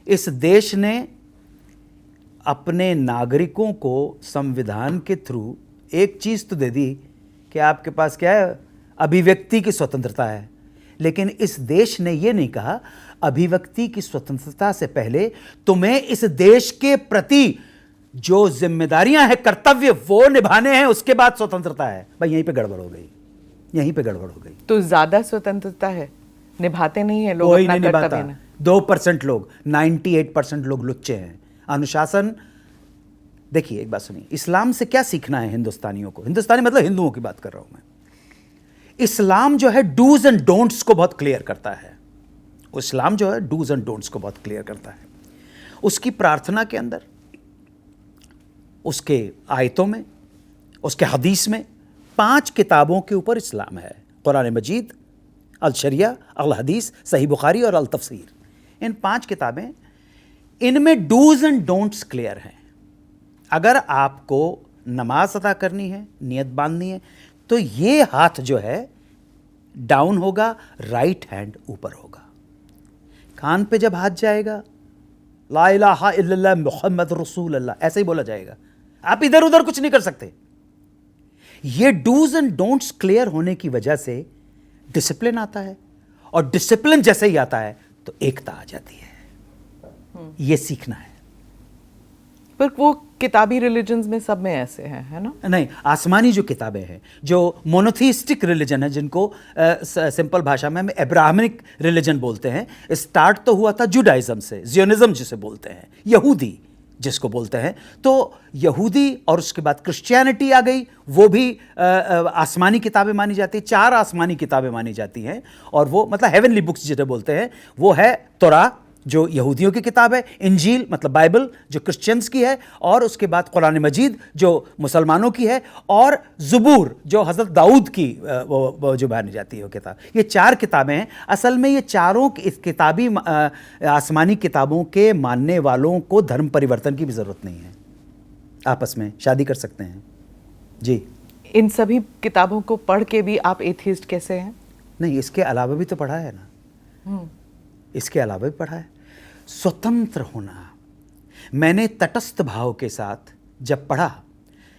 इस देश ने अपने नागरिकों को संविधान के थ्रू एक चीज़ तो दे दी कि आपके पास क्या है, अभिव्यक्ति की स्वतंत्रता है, लेकिन इस देश ने ये नहीं कहा अभिव्यक्ति की स्वतंत्रता से पहले तुम्हें इस देश के प्रति जो जिम्मेदारियां हैं, कर्तव्य वो निभाने हैं, उसके बाद स्वतंत्रता है। भाई यहीं पे गड़बड़ हो गई, यहीं पे गड़बड़ हो गई। तो ज्यादा स्वतंत्रता है, निभाते नहीं है लोग, कोई अपना नहीं निभाता। कर्तव्य। 2% लोग, 98% लोग लुच्चे हैं। अनुशासन, देखिए एक बात सुनिए, इस्लाम से क्या सीखना है हिंदुस्तानियों को? हिंदुस्तानी मतलब हिंदुओं की बात कर रहा हूं मैं। इस्लाम जो है डूज एंड डोंट्स को बहुत क्लियर करता है। इस्लाम जो है डूज एंड डोंट्स को बहुत क्लियर करता है। उसकी प्रार्थना के अंदर, उसके आयतों में, उसके हदीस में 5 किताबों के ऊपर इस्लाम है। कुरान मजीद, अल शरिया, अल हदीस, सही बुखारी और अल तफसीर। इन 5 किताबें, इनमें डूज एंड डोंट्स क्लियर हैं। अगर आपको नमाज अदा करनी है, नियत बांधनी है, तो ये हाथ जो है डाउन होगा, राइट हैंड ऊपर होगा। कान पे जब हाथ जाएगा, ला इलाहा इल्लल्लाह मुहम्मद रसूल अल्लाह, ऐसे ही बोला जाएगा। आप इधर उधर कुछ नहीं कर सकते। ये डूज एंड डोंट्स क्लियर होने की वजह से डिसिप्लिन आता है, और डिसिप्लिन जैसे ही आता है तो एकता आ जाती है। ये सीखना है। पर वो किताबी रिलीजन्स में सब में ऐसे है ना? नहीं, आसमानी जो किताबें हैं, जो मोनोथीस्टिक रिलीजन है, जिनको सिंपल भाषा में हम एब्राहमिक रिलीजन बोलते हैं, स्टार्ट तो हुआ था जुडाइज्म से, जियोनिज्म जिसे बोलते हैं, यहूदी जिसको बोलते हैं। तो यहूदी और उसके बाद क्रिश्चियनिटी आ गई, वो भी आसमानी किताबें मानी जाती है। 4 आसमानी किताबें मानी जाती हैं, और वो मतलब हेवनली बुक्स जिसे बोलते हैं, वो है तौरा जो यहूदियों की किताब है, इंजील मतलब बाइबल जो क्रिश्चियंस की है, और उसके बाद कुरान मजीद जो मुसलमानों की है, और ज़बूर जो हज़रत दाऊद की वो जो मानी जाती है वो किताब। ये 4 किताबें हैं। असल में ये चारों इस किताबी आसमानी किताबों के मानने वालों को धर्म परिवर्तन की भी ज़रूरत नहीं है, आपस में शादी कर सकते हैं जी। इन सभी किताबों को पढ़ के भी आप एथियस्ट कैसे हैं? नहीं, इसके अलावा भी तो पढ़ा है ना, इसके अलावा भी पढ़ा है। स्वतंत्र होना, मैंने तटस्थ भाव के साथ जब पढ़ा,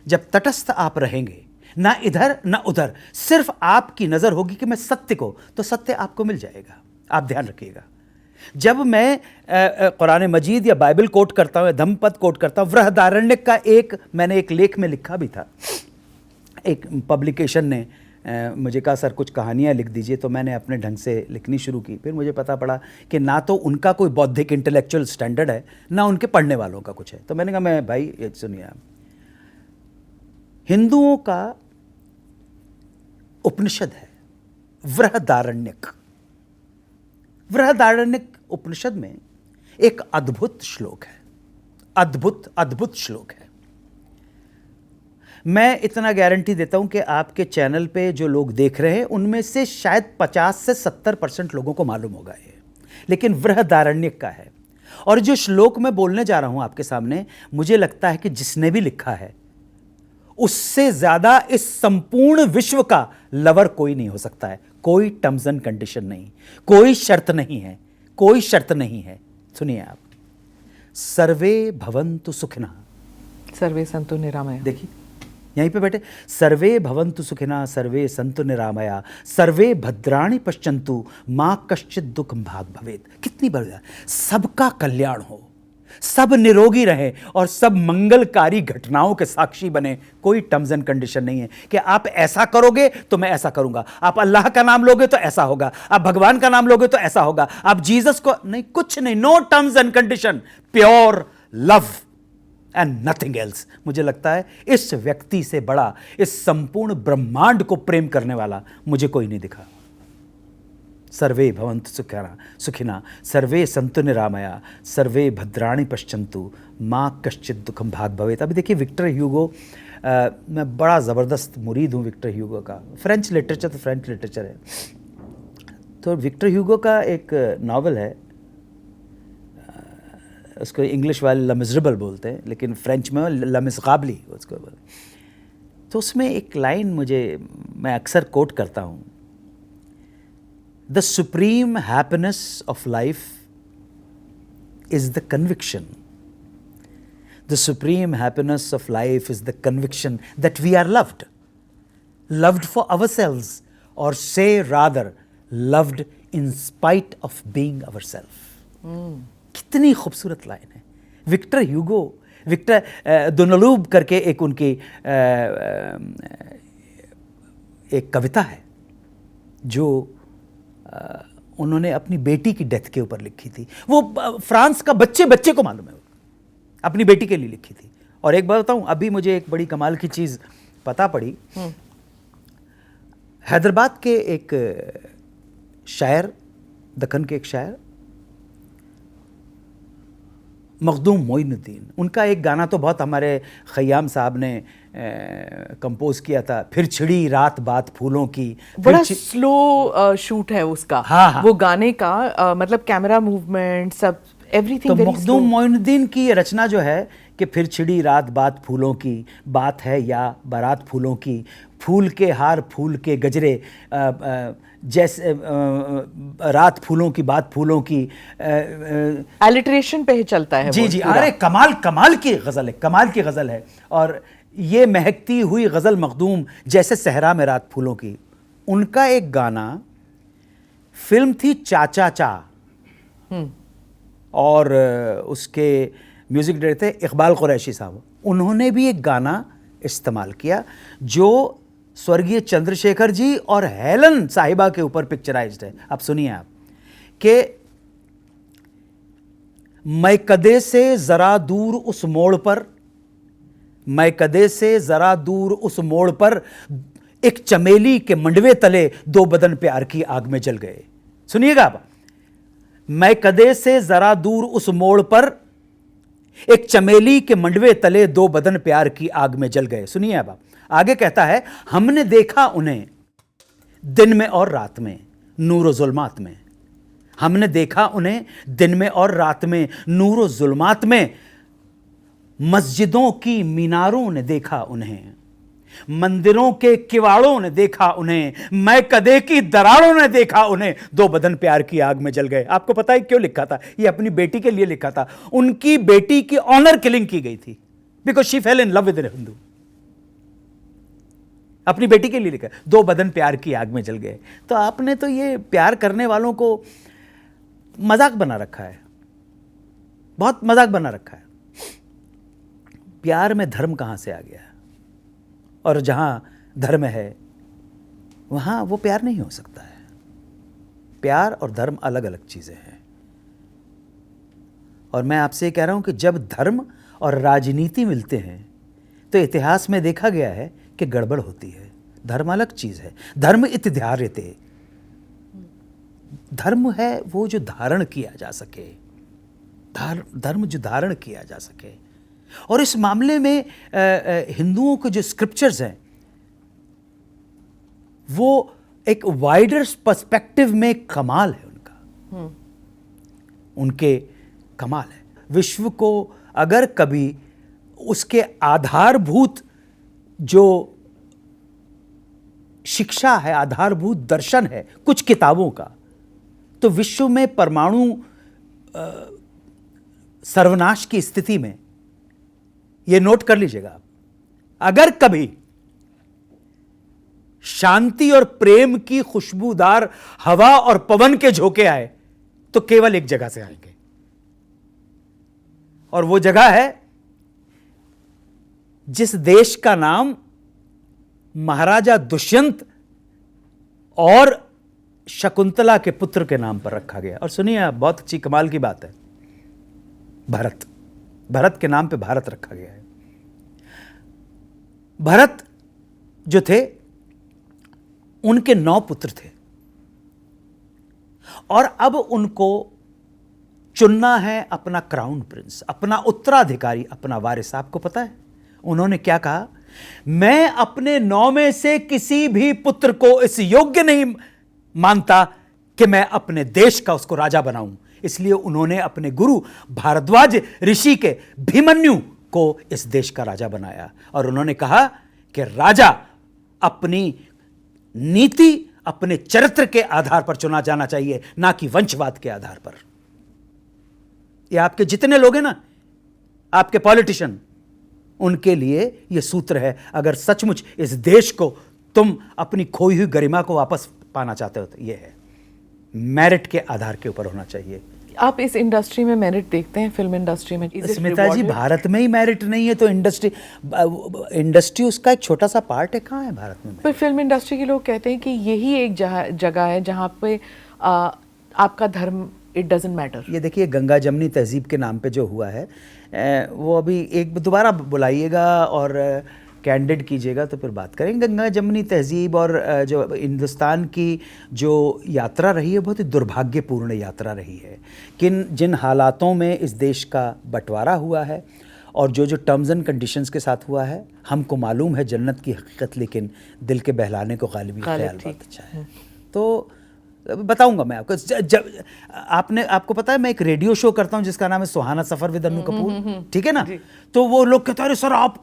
जब तटस्थ आप रहेंगे, ना इधर ना उधर, सिर्फ आपकी नजर होगी कि मैं सत्य को, तो सत्य आपको मिल जाएगा। आप ध्यान रखिएगा, जब मैं कुरान मजीद या बाइबल कोट करता हूँ, धम्मपद कोट करता हूँ, बृहदारण्यक का मैंने एक लेख में लिखा भी था। एक पब्लिकेशन ने मुझे कहा सर कुछ कहानियाँ लिख दीजिए, तो मैंने अपने ढंग से लिखनी शुरू की। फिर मुझे पता पड़ा कि ना तो उनका कोई बौद्धिक इंटेलेक्चुअल स्टैंडर्ड है, ना उनके पढ़ने वालों का कुछ है। तो मैंने कहा मैं भाई ये सुनिए, आप हिंदुओं का उपनिषद है बृहदारण्यक। बृहदारण्यक उपनिषद में एक अद्भुत श्लोक है, अद्भुत श्लोक है। मैं इतना गारंटी देता हूं कि आपके चैनल पे जो लोग देख रहे हैं उनमें से शायद 50 से 70% लोगों को मालूम होगा ये, लेकिन बृहदारण्यक का है। और जो श्लोक मैं बोलने जा रहा हूं आपके सामने, मुझे लगता है कि जिसने भी लिखा है उससे ज्यादा इस संपूर्ण विश्व का लवर कोई नहीं हो सकता है। कोई टर्म्स एंड कंडीशन नहीं, कोई शर्त नहीं है, कोई शर्त नहीं है। सुनिए आप, सर्वे भवन्तु सुखिनः, सर्वे सन्तु निरामया। देखिए यहीं पे बैठे, सर्वे भवन्तु सुखिनः सर्वे सन्तु निरामया सर्वे भद्राणि पश्यन्तु माँ कश्चित् दुःखं भाग् भवेत्। कितनी बढ़िया, सबका कल्याण हो, सब निरोगी रहे और सब मंगलकारी घटनाओं के साक्षी बने। कोई टर्म्स एंड कंडीशन नहीं है कि आप ऐसा करोगे तो मैं ऐसा करूंगा, आप अल्लाह का नाम लोगे तो ऐसा होगा, आप भगवान का नाम लोगे तो ऐसा होगा, आप जीसस को, नहीं, कुछ नहीं, no terms and condition, pure love and nothing else. मुझे लगता है इस व्यक्ति से बड़ा, इस संपूर्ण ब्रह्मांड को प्रेम करने वाला मुझे कोई नहीं दिखा। सर्वे भवन्तु सुखिनः सर्वे सन्तु निरामया सर्वे भद्राणि पश्यन्तु माँ कश्चित् दुःखं भाग् भवेत्। अभी देखिए विक्टर ह्यूगो, मैं बड़ा ज़बरदस्त मुरीद हूँ विक्टर ह्यूगो का। फ्रेंच लिटरेचर तो फ्रेंच लिटरेचर है। तो विक्टर ह्यूगो का एक नावल है, उसको इंग्लिश वाले ला मिज़रेबल बोलते हैं, लेकिन फ्रेंच में ला मिज़राबली उसको बोलते। तो उसमें एक लाइन मैं अक्सर कोट करता हूँ, the supreme happiness of life is the conviction. The supreme happiness of life is the conviction that we are loved. Loved for ourselves, or say rather, loved in spite of being ourselves. कितनी खूबसूरत line है. Victor Hugo, Victor दुनलूब करके एक उनकी एक कविता है जो उन्होंने अपनी बेटी की डेथ के ऊपर लिखी थी. वो फ्रांस का बच्चे को मालूम है, अपनी बेटी के लिए लिखी थी. और एक बार बताऊं, अभी मुझे एक बड़ी कमाल की चीज़ पता पड़ी. हैदराबाद के एक शायर, दक्कन के एक शायर मखदूम मोइनुद्दीन, उनका एक गाना तो बहुत हमारे खयाम साहब ने कंपोज किया था, फिर छिड़ी रात बात फूलों की. बड़ा स्लो शूट है उसका. हाँ. वो गाने का मतलब कैमरा मूवमेंट सब एवरीथिंग. तो मखदूम मोइनुद्दीन की रचना जो है कि फिर छिड़ी रात बात फूलों की, बात है या बारात फूलों की, फूल के हार फूल के गजरे, जैसे रात फूलों की बात फूलों की. एलिट्रेशन पे ही चलता है. जी. अरे कमाल की गज़ल है, कमाल की गज़ल है. और ये महकती हुई गज़ल मखदूम जैसे सहरा में रात फूलों की. उनका एक गाना, फिल्म थी चाचा चा, और उसके म्यूज़िक डायरेक्टर थे इकबाल कुरैशी साहब. उन्होंने भी एक गाना इस्तेमाल किया जो स्वर्गीय चंद्रशेखर जी और हेलन साहिबा के ऊपर पिक्चराइज्ड है. आप सुनिए आप कि मैं कदे से ज़रा दूर उस मोड़ पर, मैं कदे से ज़रा दूर उस मोड़ पर, एक चमेली के मंडवे तले दो बदन प्यार की आग में जल गए. सुनिएगा आप. मैं कदे से ज़रा दूर उस मोड़ पर, एक चमेली के मंडवे तले दो बदन प्यार की आग में जल गए. सुनिए अब आगे कहता है, हमने देखा उन्हें दिन में और रात में, नूर और जुल्मात में. हमने देखा उन्हें दिन में और रात में, नूर और जुल्मात में. मस्जिदों की मीनारों ने देखा उन्हें, मंदिरों के किवाड़ों ने देखा उन्हें, मैं कदे की दरारों ने देखा उन्हें, दो बदन प्यार की आग में जल गए. आपको पता है क्यों लिखा था? ये अपनी बेटी के लिए लिखा था. उनकी बेटी की ऑनर किलिंग की गई थी, because she fail in love with Hindu. अपनी बेटी के लिए लिखा, दो बदन प्यार की आग में जल गए. तो आपने तो ये प्यार करने वालों को मजाक बना रखा है, बहुत मजाक बना रखा है. प्यार में धर्म कहां से आ गया? और जहां धर्म है वहां वो प्यार नहीं हो सकता है. प्यार और धर्म अलग अलग चीजें हैं. और मैं आपसे कह रहा हूं कि जब धर्म और राजनीति मिलते हैं तो इतिहास में देखा गया है कि गड़बड़ होती है. धर्म अलग चीज है. धर्म इतिधार्यते, धर्म है वो जो धारण किया जा सके, धर्म जो धारण किया जा सके. और इस मामले में हिंदुओं के जो स्क्रिप्चर्स हैं वो एक वाइडर पर्सपेक्टिव में कमाल है उनका. उनके कमाल है. विश्व को अगर कभी उसके आधारभूत जो शिक्षा है, आधारभूत दर्शन है कुछ किताबों का, तो विश्व में परमाणु सर्वनाश की स्थिति में, यह नोट कर लीजिएगा आप, अगर कभी शांति और प्रेम की खुशबूदार हवा और पवन के झोंके आए तो केवल एक जगह से आएंगे, और वो जगह है जिस देश का नाम महाराजा दुष्यंत और शकुंतला के पुत्र के नाम पर रखा गया. और सुनिए आप, बहुत अच्छी कमाल की बात है, भरत, भरत के नाम पे भारत रखा गया है. भरत जो थे उनके 9 पुत्र थे और अब उनको चुनना है अपना क्राउन प्रिंस, अपना उत्तराधिकारी, अपना वारिस. आपको पता है उन्होंने क्या कहा? मैं अपने 9 में से किसी भी पुत्र को इस योग्य नहीं मानता कि मैं अपने देश का उसको राजा बनाऊं. इसलिए उन्होंने अपने गुरु भारद्वाज ऋषि के भीमन्यु को इस देश का राजा बनाया. और उन्होंने कहा कि राजा अपनी नीति, अपने चरित्र के आधार पर चुना जाना चाहिए, ना कि वंशवाद के आधार पर. ये आपके जितने लोग हैं ना, आपके पॉलिटिशियन, उनके लिए ये सूत्र है। अगर सचमुच इस देश को तुम अपनी खोई हुई गरिमा को वापस पाना चाहते हो तो ये है, मेरिट के आधार के ऊपर होना चाहिए। आप इस इंडस्ट्री में मेरिट देखते हैं, फिल्म इंडस्ट्री में? स्मिता जी, भारत में ही मेरिट नहीं है तो इंडस्ट्री उसका एक छोटा सा पार्ट है, कहाँ है भारत में? पर फिल्म इंडस्ट्री के लोग कहते हैं कि यही एक जगह है जहाँ पे आपका धर्म, इट डजंट मैटर। ये देखिए, गंगा जमनी तहजीब के नाम पे जो हुआ है, वो अभी एक दोबारा बुलाइएगा और कैंडिड कीजिएगा तो फिर बात करेंगे। गंगा जमनी तहजीब और जो हिंदुस्तान की जो यात्रा रही है, बहुत ही दुर्भाग्यपूर्ण यात्रा रही है। जिन हालातों में इस देश का बंटवारा हुआ है और जो टर्म्स एंड कंडीशंस के साथ हुआ है, हमको मालूम है जन्नत की हकीकत, लेकिन दिल के बहलाने को गालिबी ख्याल बहुत अच्छा है। तो बताऊंगा मैं आपको। आपको पता है मैं एक रेडियो शो करता हूं जिसका नाम है सुहाना सफर विद अन्नू कपूर, ठीक है ना? तो वो लोग कहते हैं अरे सर आप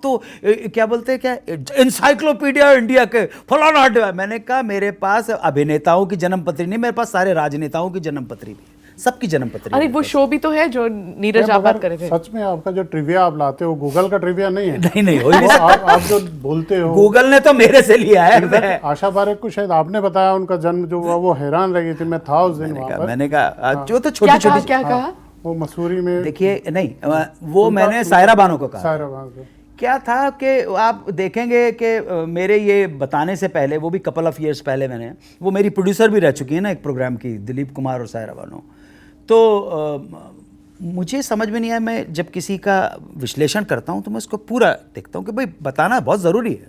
तो क्या बोलते हैं, क्या इंसाइक्लोपीडिया इंडिया के फलाना हट। मैंने कहा मेरे पास अभिनेताओं की जन्म पत्री नहीं, मेरे पास सारे राजनेताओं की जन्म पत्री भी है, सबकी जन्म पत्री। अरे वो शो भी तो है जो नीरज आबाद करे थे। सच में आपका जो ट्रिविया आप लाते हो गूगल का ट्रिविया नहीं है? नहीं हो आप जो बोलते हो गूगल ने तो मेरे से लिया है। आशा बारेक को शायद आपने बताया, उनका जन्म जो हुआ वो हैरान रही थी, मैं था उस दिन वहाँ पर। मैंने कहा जो तो छोटी छोटी क्या कहा? वो मसूरी में, देखिए नहीं वो मैंने सायरा बानो को कहा। सायरा बानो को क्या था कि आप देखेंगे कि मेरे ये बताने से पहले, वो भी कपल ऑफ ईयर्स पहले, वो मेरी प्रोड्यूसर भी रह चुकी है ना एक प्रोग्राम की, दिलीप कुमार और सायरा बानो। तो मुझे समझ में नहीं आया, मैं जब किसी का विश्लेषण करता हूं तो मैं उसको पूरा देखता हूं कि भाई बताना बहुत ज़रूरी है।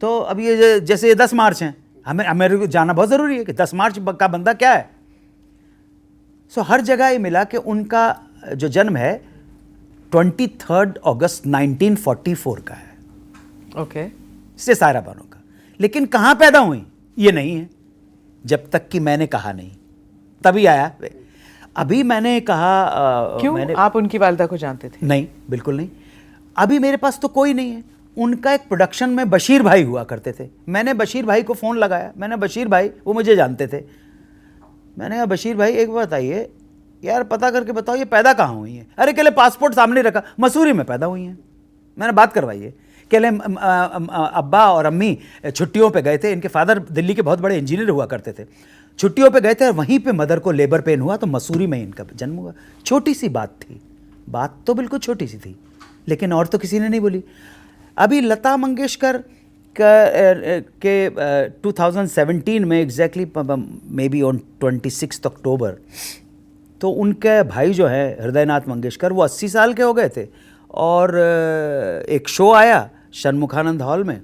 तो अब ये जैसे ये 10 मार्च हैं, मेरे को जानना बहुत ज़रूरी है कि 10 मार्च का बंदा क्या है। सो हर जगह ये मिला कि उनका जो जन्म है 23 अगस्त 1944 का है। ओके। से सायरा बानो का। लेकिन कहाँ पैदा हुई ये नहीं है, जब तक कि मैंने कहा नहीं, तभी आया। अभी मैंने कहा क्यों? आप उनकी वालिदा को जानते थे? नहीं, बिल्कुल नहीं। अभी मेरे पास तो कोई नहीं है। उनका एक प्रोडक्शन में बशीर भाई हुआ करते थे। मैंने बशीर भाई को फ़ोन लगाया, मैंने बशीर भाई, वो मुझे जानते थे, मैंने कहा बशीर भाई एक बात बताइए यार, पता करके बताओ ये पैदा कहाँ हुई है? अरे कहले पासपोर्ट सामने रखा, मसूरी में पैदा हुई हैं। मैंने बात करवाई है, कहले अब्बा और अम्मी छुट्टियों पे गए थे, इनके फादर दिल्ली के बहुत बड़े इंजीनियर हुआ करते थे, छुट्टियों पे गए थे और वहीं पे मदर को लेबर पेन हुआ तो मसूरी में इनका जन्म हुआ। छोटी सी बात थी, बात तो बिल्कुल छोटी सी थी, लेकिन और तो किसी ने नहीं बोली। अभी लता मंगेशकर के 2017 में एग्जैक्टली मे बी ऑन 26 अक्टूबर, तो उनके भाई जो है हृदयनाथ मंगेशकर, वो 80 साल के हो गए थे और एक शो आया षणमुखानंद हॉल में,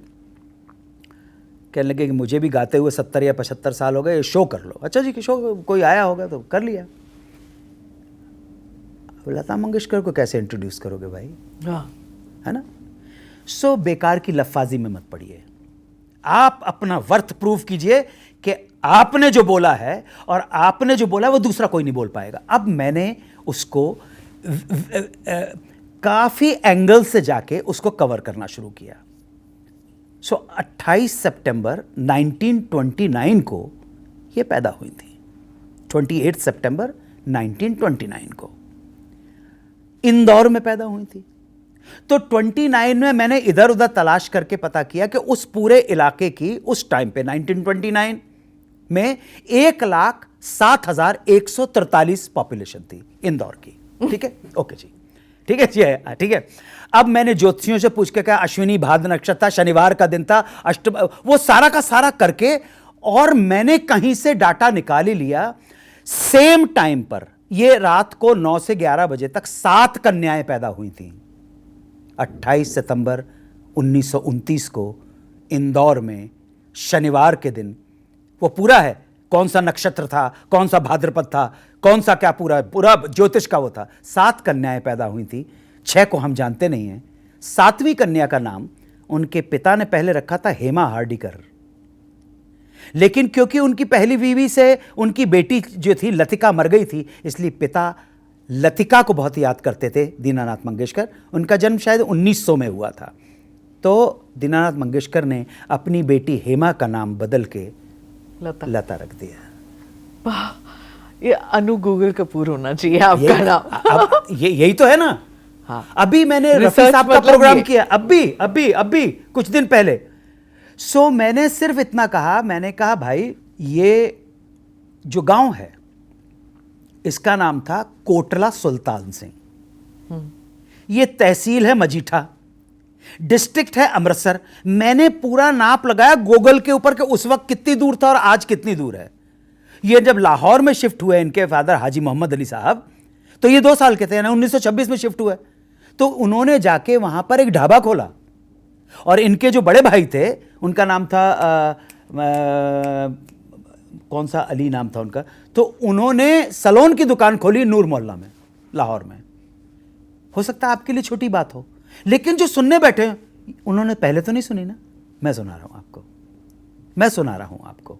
कहने लगे कि मुझे भी गाते हुए 70 या 75 साल हो गए, शो कर लो। अच्छा जी, कि शो कोई आया होगा तो कर लिया। लता मंगेशकर को कैसे इंट्रोड्यूस करोगे भाई? हाँ, है ना? सो बेकार की लफाजी में मत पड़िए, आप अपना वर्थ प्रूव कीजिए कि आपने जो बोला है और आपने जो बोला है वो दूसरा कोई नहीं बोल पाएगा। अब मैंने उसको काफ़ी एंगल से जाके उसको कवर करना शुरू किया। सो 28 सितंबर 1929 को ये पैदा हुई थी, 28 सितंबर 1929 को इंदौर में पैदा हुई थी। तो 29 में मैंने इधर उधर तलाश करके पता किया कि उस पूरे इलाके की उस टाइम पे 1929 में 1,07,143 पॉपुलेशन थी इंदौर की। ठीक है, ओके जी, ठीक है जी, ठीक है। अब मैंने ज्योतिषियों से पूछ के कहा अश्विनी भाद्र नक्षत्र था, शनिवार का दिन था, वो सारा का सारा करके, और मैंने कहीं से डाटा निकाल ही लिया। सेम टाइम पर ये रात को 9 से 11 बजे तक 7 कन्याएं पैदा हुई थी। 28 सितंबर 1929 को इंदौर में शनिवार के दिन, वो पूरा है कौन सा नक्षत्र था, कौन सा भाद्रपद था, कौन सा क्या, पूरा ज्योतिष का वो था। 7 कन्याएं पैदा हुई थी, 6 को हम जानते नहीं हैं। 7वीं कन्या का नाम उनके पिता ने पहले रखा था हेमा हार्डिकर, लेकिन क्योंकि उनकी पहली बीवी से उनकी बेटी जो थी लतिका मर गई थी, इसलिए पिता लतिका को बहुत याद करते थे, दीनानाथ मंगेशकर। उनका जन्म शायद 1900 में हुआ था, तो दीनानाथ मंगेशकर ने अपनी बेटी हेमा का नाम बदल के लता रख दिया। ये अनु गूगल कपूर होना चाहिए आपका नाम। अब यही तो है ना। हाँ। अभी मैंने रफी Research साहब का मतलब प्रोग्राम ये। किया, अभी कुछ दिन पहले। सो मैंने सिर्फ इतना कहा, मैंने कहा भाई ये जो गांव है इसका नाम था कोटला सुल्तान सिंह, ये तहसील है मजीठा, डिस्ट्रिक्ट है अमृतसर। मैंने पूरा नाप लगाया गूगल के ऊपर कि उस वक्त कितनी दूर था और आज कितनी दूर है। ये जब लाहौर में शिफ्ट हुए इनके फादर हाजी मोहम्मद अली साहब, तो ये 2 साल के थे ना, 1926 में शिफ्ट हुए। तो उन्होंने जाके वहां पर एक ढाबा खोला और इनके जो बड़े भाई थे उनका नाम था कौन सा अली नाम था उनका, तो उन्होंने सलोन की दुकान खोली नूर मोहल्ला में लाहौर में। हो सकता है आपके लिए छोटी बात हो, लेकिन जो सुनने बैठे हैं, उन्होंने पहले तो नहीं सुनी ना। मैं सुना रहा हूं आपको।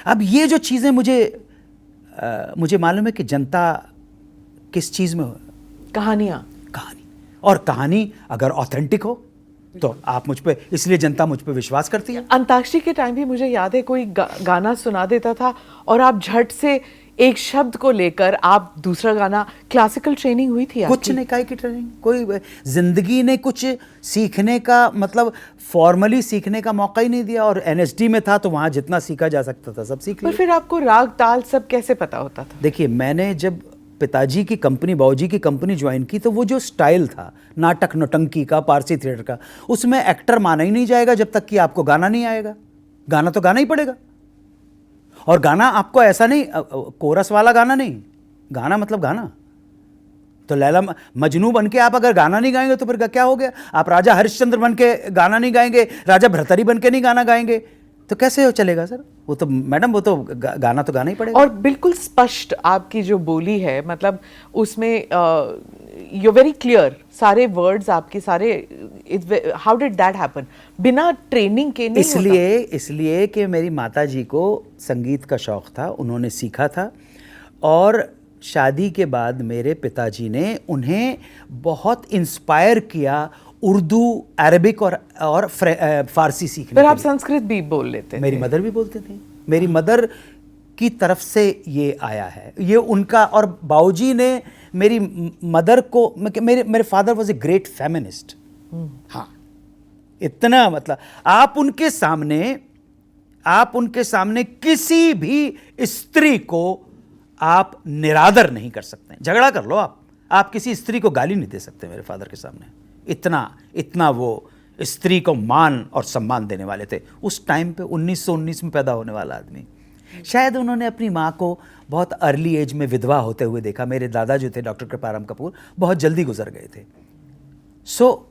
अब ये जो चीजें मुझे मालूम है कि जनता किस चीज में कहानी और कहानी अगर ऑथेंटिक हो तो आप मुझ पे, इसलिए जनता मुझ पे विश्वास करती है। अंताक्षरी के टाइम भी मुझे याद है कोई गाना सुना देता था और आप झट से एक शब्द को लेकर आप दूसरा गाना, क्लासिकल ट्रेनिंग हुई थी कुछ नहीं, काय की ट्रेनिंग, कोई जिंदगी ने कुछ सीखने का मतलब फॉर्मली सीखने का मौका ही नहीं दिया। और एनएसडी में था तो वहां जितना सीखा जा सकता था सब सीख लिया। पर फिर आपको राग ताल सब कैसे पता होता था? देखिए, मैंने जब पिताजी की कंपनी, बाबूजी की कंपनी ज्वाइन की, तो वो जो स्टाइल था नाटक नौटंकी का, पारसी थिएटर का, उसमें एक्टर माना ही नहीं जाएगा जब तक कि आपको गाना नहीं आएगा। गाना तो गाना ही पड़ेगा। और गाना आपको ऐसा नहीं, कोरस वाला गाना नहीं, गाना मतलब गाना। तो लैला मजनू बन के आप अगर गाना नहीं गाएंगे तो फिर क्या हो गया? आप राजा हरिश्चंद्र बन के गाना नहीं गाएंगे, राजा भर्तरी बन के नहीं गाना गाएंगे, तो कैसे चलेगा सर? वो तो मैडम, वो तो गाना तो गाना ही पड़ेगा। और बिल्कुल स्पष्ट आपकी जो बोली है, मतलब उसमें यू वेरी क्लियर, सारे वर्ड्स आपके सारे, हाउ डिड दैट हैपन? बिना ट्रेनिंग के नहीं होता? इसलिए कि मेरी माताजी को संगीत का शौक था, उन्होंने सीखा था। और शादी के बाद मेरे पिताजी ने उन्हें बहुत इंस्पायर किया उर्दू, अरबिक और फारसी सीखने। फिर आप संस्कृत भी बोल लेते थे? मेरी मदर भी बोलते थे। मेरी मदर की तरफ से ये आया है, ये उनका। और बाऊजी ने मेरी मदर को, मेरे father was a great feminist. हाँ, इतना मतलब आप उनके सामने किसी भी स्त्री को आप निरादर नहीं कर सकते। झगड़ा कर लो आप किसी स्त्री को गाली नहीं दे सकते मेरे फादर के सामने। इतना वो स्त्री को मान और सम्मान देने वाले थे उस टाइम पे। 1919 में पैदा होने वाला आदमी। शायद उन्होंने अपनी माँ को बहुत अर्ली एज में विधवा होते हुए देखा। मेरे दादा जो थे डॉक्टर कृपाराम कपूर, बहुत जल्दी गुजर गए थे। सो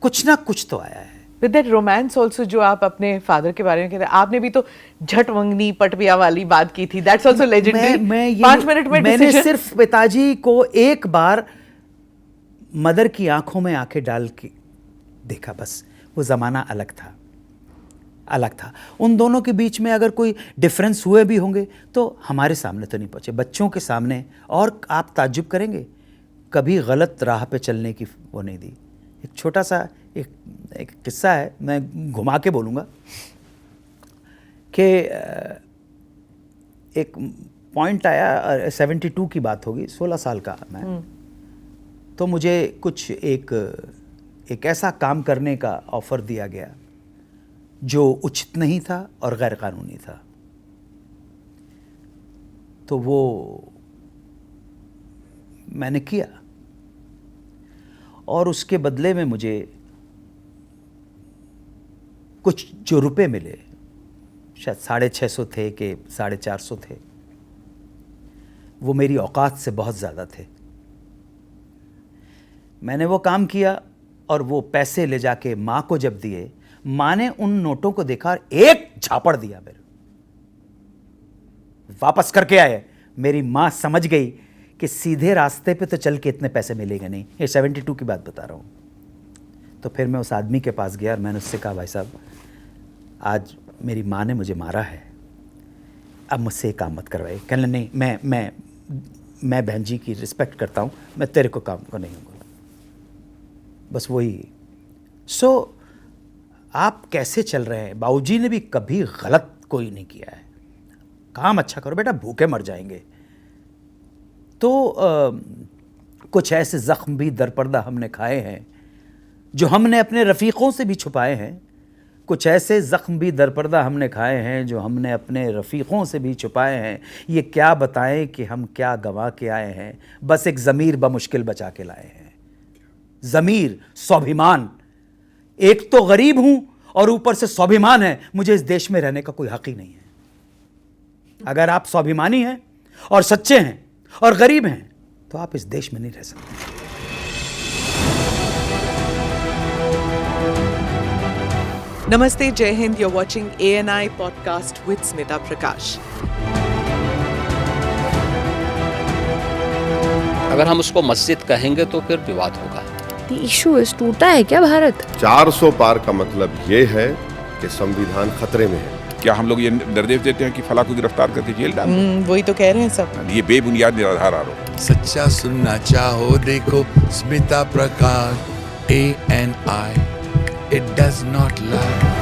कुछ ना कुछ तो आया है। विद दैट रोमांस ऑल्सो जो आप अपने फादर के बारे में कहते हैं, आपने भी तो झट मंगनी पटविया वाली बात की थी। That's also legendary. 5 मिनट में मैंने decision? सिर्फ पिताजी को एक बार मदर की आंखों में आंखें डाल के देखा, बस। वो ज़माना अलग था। उन दोनों के बीच में अगर कोई डिफरेंस हुए भी होंगे तो हमारे सामने तो नहीं पहुँचे, बच्चों के सामने। और आप ताज्जुब करेंगे, कभी गलत राह पे चलने की वो नहीं दी। एक छोटा सा एक किस्सा है, मैं घुमा के बोलूँगा कि एक पॉइंट आया, 72 की बात होगी, 16 साल का मैं। तो मुझे कुछ एक ऐसा काम करने का ऑफर दिया गया जो उचित नहीं था और गैर कानूनी था। तो वो मैंने किया और उसके बदले में मुझे कुछ जो रुपए मिले, शायद 650 थे कि 450 थे, वो मेरी औकात से बहुत ज़्यादा थे। मैंने वो काम किया और वो पैसे ले जाके माँ को जब दिए, माँ ने उन नोटों को देखा और एक झापड़ दिया मेरे, वापस करके आए। मेरी माँ समझ गई कि सीधे रास्ते पे तो चल के इतने पैसे मिलेंगे नहीं। ये 72 की बात बता रहा हूँ। तो फिर मैं उस आदमी के पास गया और मैंने उससे कहा, भाई साहब, आज मेरी माँ ने मुझे मारा है, अब मुझसे काम मत करवाइए। कहने नहीं, मैं बहन जी की रिस्पेक्ट करता हूँ, मैं तेरे को काम को नहीं होगा। बस वही। सो आप कैसे चल रहे हैं? बाबूजी ने भी कभी गलत कोई नहीं किया है। काम अच्छा करो बेटा, भूखे मर जाएंगे। तो कुछ ऐसे ज़ख्म भी दरपर्दा हमने खाए हैं जो हमने अपने रफ़ीक़ों से भी छुपाए हैं। कुछ ऐसे ज़ख्म भी दरपर्दा हमने खाए हैं जो हमने अपने रफ़ीक़ों से भी छुपाए हैं। ये क्या बताएं कि हम क्या गंवा के आए हैं, बस एक ज़मीर बमुश्किल बचा के लाए हैं। ज़मीर, स्वाभिमान। एक तो गरीब हूँ और ऊपर से स्वाभिमान है, मुझे इस देश में रहने का कोई हक़ ही नहीं है। अगर आप स्वाभिमानी हैं और सच्चे हैं और गरीब हैं तो आप इस देश में नहीं रह सकते। Namaste, Jai Hind. You're watching ANI podcast with Smita Prakash. अगर हम उसको मस्जिद कहेंगे तो फिर विवाद होगा। इशू है, टूटा है क्या भारत? 400 पार का मतलब ये है कि संविधान खतरे में है। क्या हम लोग ये निर्देश देते हैं कि फला को गिरफ्तार करके जेल डाल दें? वही तो कह रहे हैं सब। ये बेबुनियाद निराधार आरोप। सच्चा सुनना चाहो देखो स्मिता प्रकाश ANI, it does not lie।